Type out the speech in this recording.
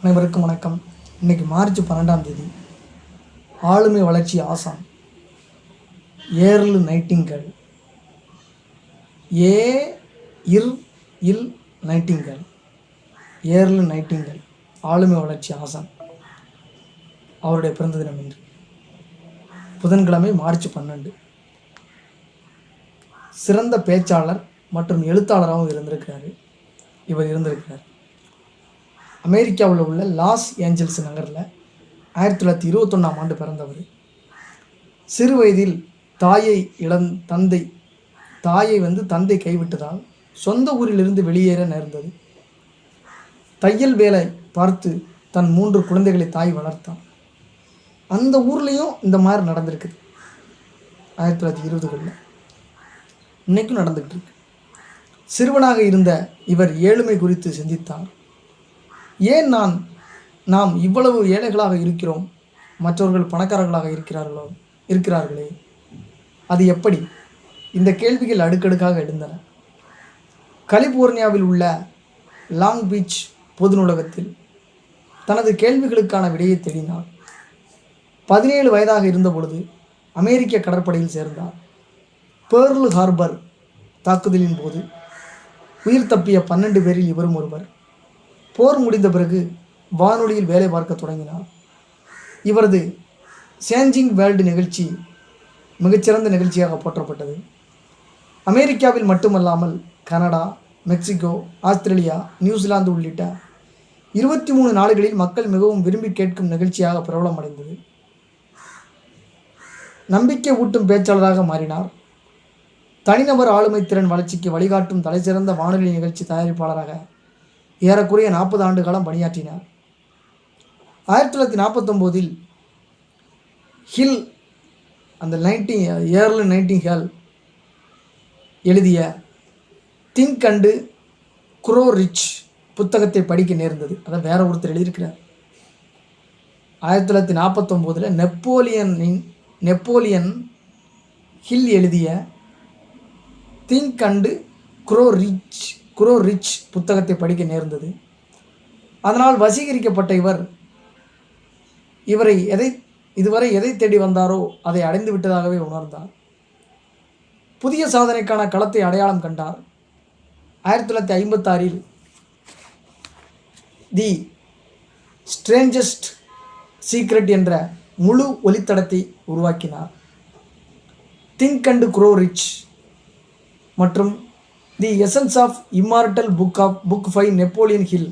அனைவருக்கும் வணக்கம். இன்றைக்கி மார்ச் 12ஆம் தேதி. ஆளுமை வளர்ச்சி ஆசான் Earl Nightingale, Nightingale, Earl Nightingale ஆளுமை வளர்ச்சி ஆசான். அவருடைய பிறந்த தினம் இன்று புதன்கிழமை மார்ச் 12. சிறந்த பேச்சாளர் மற்றும் எழுத்தாளராகவும் இவர் இருந்திருக்கிறார். அமெரிக்காவில் உள்ள லாஸ் ஏஞ்சல்ஸ் நகரில் 1921ஆம் ஆண்டு பிறந்தவர். சிறு வயதில் தந்தை கைவிட்டதால் சொந்த ஊரிலிருந்து வெளியேற நேர்ந்தது. தையல் வேலை பார்த்து தன் 3 குழந்தைகளை தாய் வளர்த்தார். அந்த ஊர்லேயும் இந்த மாதிரி நடந்திருக்குது. 1920களில் இன்றைக்கும் நடந்துக்கிட்டு இருக்கு. சிறுவனாக இருந்த இவர் ஏழ்மை குறித்து சிந்தித்தார். ஏன் நாம் இவ்வளவு ஏழைகளாக இருக்கிறோம், மற்றவர்கள் பணக்காரர்களாக இருக்கிறார்களே, அது எப்படி? இந்த கேள்விகள் அடுக்கடுக்காக எழுந்தன. கலிபோர்னியாவில் உள்ள லாங் பீச் பொது நூலகத்தில் தனது கேள்விகளுக்கான விடையை தேடினார். 17 வயதாக இருந்தபொழுது அமெரிக்க கடற்படையில் சேர்ந்தார். பேர்ல் ஹார்பர் தாக்குதலின் போது உயிர் தப்பிய 12 பேரில் இவரும் ஒருவர். போர் முடிந்த பிறகு வானொலியில் வேலை பார்க்க தொடங்கினார். இவரது சேஞ்சிங் வேர்ல்டு நிகழ்ச்சி மிகச்சிறந்த நிகழ்ச்சியாக போற்றப்பட்டது. அமெரிக்காவில் மட்டுமல்லாமல் கனடா, மெக்சிகோ, ஆஸ்திரேலியா, நியூசிலாந்து உள்ளிட்ட 23 நாடுகளில் மக்கள் மிகவும் விரும்பி கேட்கும் நிகழ்ச்சியாக பிரபலமடைந்தது. நம்பிக்கை ஊட்டும் பேச்சாளராக மாறினார். தனிநபர் ஆளுமை திறன் வளர்ச்சிக்கு வழிகாட்டும் தலைசிறந்த வானொலி நிகழ்ச்சி தயாரிப்பாளராக ஏறக்குறைய 40 ஆண்டு காலம் பணியாற்றினார். 1949இல் ஹில் ஏர்ல் நைட்டிங்கேல் எழுதிய திங்க் அண்டு குரோ ரிச் புத்தகத்தை படிக்க நேர்ந்தது. அதை வேற ஒருத்தர் எழுதியிருக்கிறார். 1949இல் நெப்போலியன் ஹில் எழுதிய திங்க் அண்டு குரோ ரிச் புத்தகத்தை படிக்க நேர்ந்தது. அதனால் வசீகரிக்கப்பட்ட இதுவரை எதை தேடி வந்தாரோ அதை அடைந்து விட்டதாகவே உணர்ந்தார். புதிய சாதனைக்கான களத்தை அடையாளம் கண்டார். 1956இல் தி ஸ்ட்ரேஞ்சஸ்ட் சீக்ரெட் என்ற முழு ஒலித்தடத்தை உருவாக்கினார். திங்க் அண்டு குரோ ரிச் மற்றும் the essence of immortal book 5 Napoleon hill